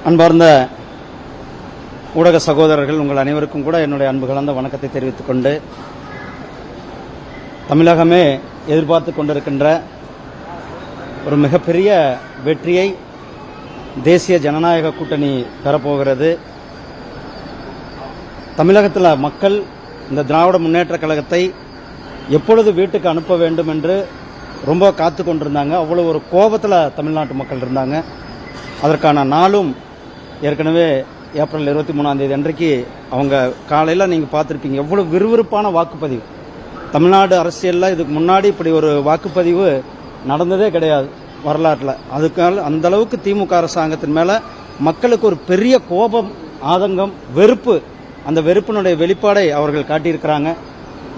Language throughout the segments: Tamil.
அன்பார்ந்த ஊடக சகோதரர்கள் உங்கள் அனைவருக்கும் கூட என்னுடைய அன்பு கலந்த வணக்கத்தை தெரிவித்துக் கொண்டு, தமிழகமே எதிர்பார்த்து கொண்டிருக்கின்ற ஒரு மிகப்பெரிய வெற்றியை தேசிய ஜனநாயக கூட்டணி பெறப்போகிறது. தமிழகத்தில் மக்கள் இந்த திராவிட முன்னேற்ற கழகத்தை எப்பொழுது வீட்டுக்கு அனுப்ப வேண்டும் என்று ரொம்ப காத்து கொண்டிருந்தாங்க. அவ்வளவு ஒரு கோபத்தில் தமிழ்நாட்டு மக்கள் இருந்தாங்க. அதற்கான நாளும் ஏற்கனவே ஏப்ரல் 23 அன்றைக்கு அவங்க காலையில் நீங்கள் பார்த்துருப்பீங்க. எவ்வளவு விறுவிறுப்பான வாக்குப்பதிவு. தமிழ்நாடு அரசியலில் இதுக்கு முன்னாடி இப்படி ஒரு வாக்குப்பதிவு நடந்ததே கிடையாது வரலாற்றில். அதுக்காக அந்த அளவுக்கு திமுக அரசாங்கத்தின் மேலே மக்களுக்கு ஒரு பெரிய கோபம், ஆதங்கம், வெறுப்பு, அந்த வெறுப்பினுடைய வெளிப்பாடை அவர்கள் காட்டியிருக்கிறாங்க.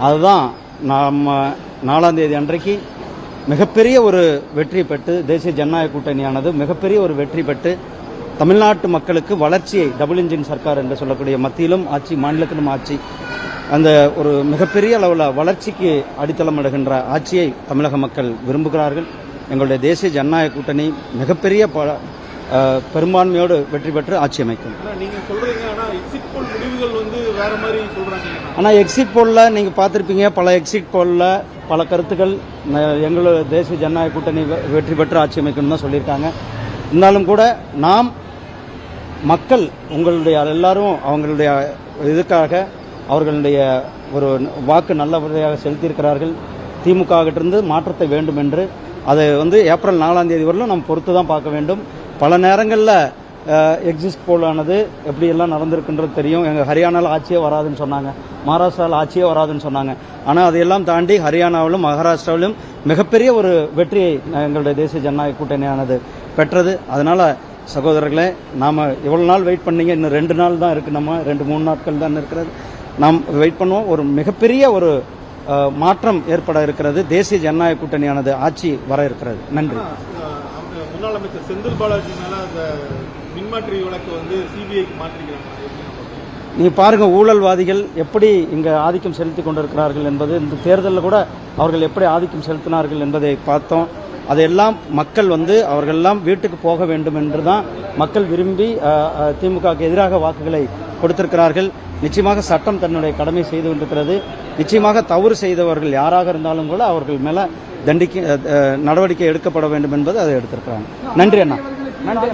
அதுதான் நம்ம 4 அன்றைக்கு மிகப்பெரிய ஒரு வெற்றி பெற்று தேசிய ஜனநாயக கூட்டணியானது மிகப்பெரிய ஒரு வெற்றி பெற்று தமிழ்நாட்டு மக்களுக்கு வளர்ச்சியை, டபுள் இன்ஜின் சர்க்கார் என்று சொல்லக்கூடிய மத்தியிலும் ஆட்சி, மாநிலத்திலும் ஆட்சி, அந்த ஒரு மிகப்பெரிய அளவில் வளர்ச்சிக்கு அடித்தளமிடுகின்ற ஆட்சியை தமிழக மக்கள் விரும்புகிறார்கள். எங்களுடைய தேசிய ஜனநாயக கூட்டணி மிகப்பெரிய பெரும்பான்மையோடு வெற்றி பெற்று ஆட்சி அமைக்கும். ஆனால் எக்ஸிட் போலில் நீங்கள் பார்த்துருப்பீங்க, பல எக்ஸிட் போலில் பல கருத்துக்கள் எங்களுடைய தேசிய ஜனநாயக கூட்டணி வெற்றி பெற்று ஆட்சி அமைக்கணும் தான் சொல்லியிருக்காங்க. இருந்தாலும் கூட நாம் மக்கள் உங்களுடைய எல்லாரும் அவங்களுடைய இதுக்காக அவர்களுடைய ஒரு வாக்கு நல்லபடியாக செலுத்தியிருக்கிறார்கள். திமுக கிட்டிருந்து மாற்றத்தை வேண்டும் என்று அதை ஏப்ரல் 4 வரலும் நம்ம பொறுத்து தான் பார்க்க வேண்டும். பல நேரங்களில் எக்ஸிட் போலானது எப்படியெல்லாம் நடந்திருக்குன்றது தெரியும். எங்கள் ஹரியானாவில் ஆட்சியே வராதுன்னு சொன்னாங்க, மகாராஷ்டிராவில் ஆட்சியே வராதுன்னு சொன்னாங்க. ஆனால் அதையெல்லாம் தாண்டி ஹரியானாவிலும் மகாராஷ்டிராவிலும் மிகப்பெரிய ஒரு வெற்றியை எங்களுடைய தேசிய ஜனநாயக கூட்டணியானது பெற்றது. அதனால சகோதரர்களே, நாம் எவ்வளோ நாள் வெயிட் பண்ணீங்க? இன்னும் 2 நாள் தான் இருக்குது. நம்ம 2-3 நாட்கள் தான் இருக்கிறது. நாம் வெயிட் பண்ணுவோம். ஒரு மிகப்பெரிய ஒரு மாற்றம் ஏற்பட இருக்கிறது. தேசிய ஜனநாயக கூட்டணியானது ஆட்சி வர இருக்கிறது. நன்றி. முன்னாள் அமைச்சர் செந்தில் பாலாஜி மேல அந்த மின்மாற்றி வழக்கு சிபிஐக்கு மாற்றிருக்கிறாங்க. நீ பாருங்க, ஊழல்வாதிகள் எப்படி இங்க ஆதிக்கம் செலுத்தி கொண்டிருக்கிறார்கள் என்பது, இந்த தேர்தலில் கூட அவர்கள் எப்படி ஆதிக்கம் செலுத்தினார்கள் என்பதை பார்த்தோம். அதையெல்லாம் மக்கள் அவர்களெல்லாம் வீட்டுக்கு போக வேண்டும் என்று தான் மக்கள் விரும்பி திமுகவுக்கு எதிராக வாக்குகளை கொடுத்திருக்கிறார்கள். நிச்சயமாக சட்டம் தன்னுடைய கடமை செய்து கொண்டிருக்கிறது. நிச்சயமாக தவறு செய்தவர்கள் யாராக இருந்தாலும் கூட அவர்கள் மேல நடவடிக்கை எடுக்கப்பட வேண்டும் என்பது அதை எடுத்திருக்கிறாங்க. நன்றி அண்ணா. நன்றி.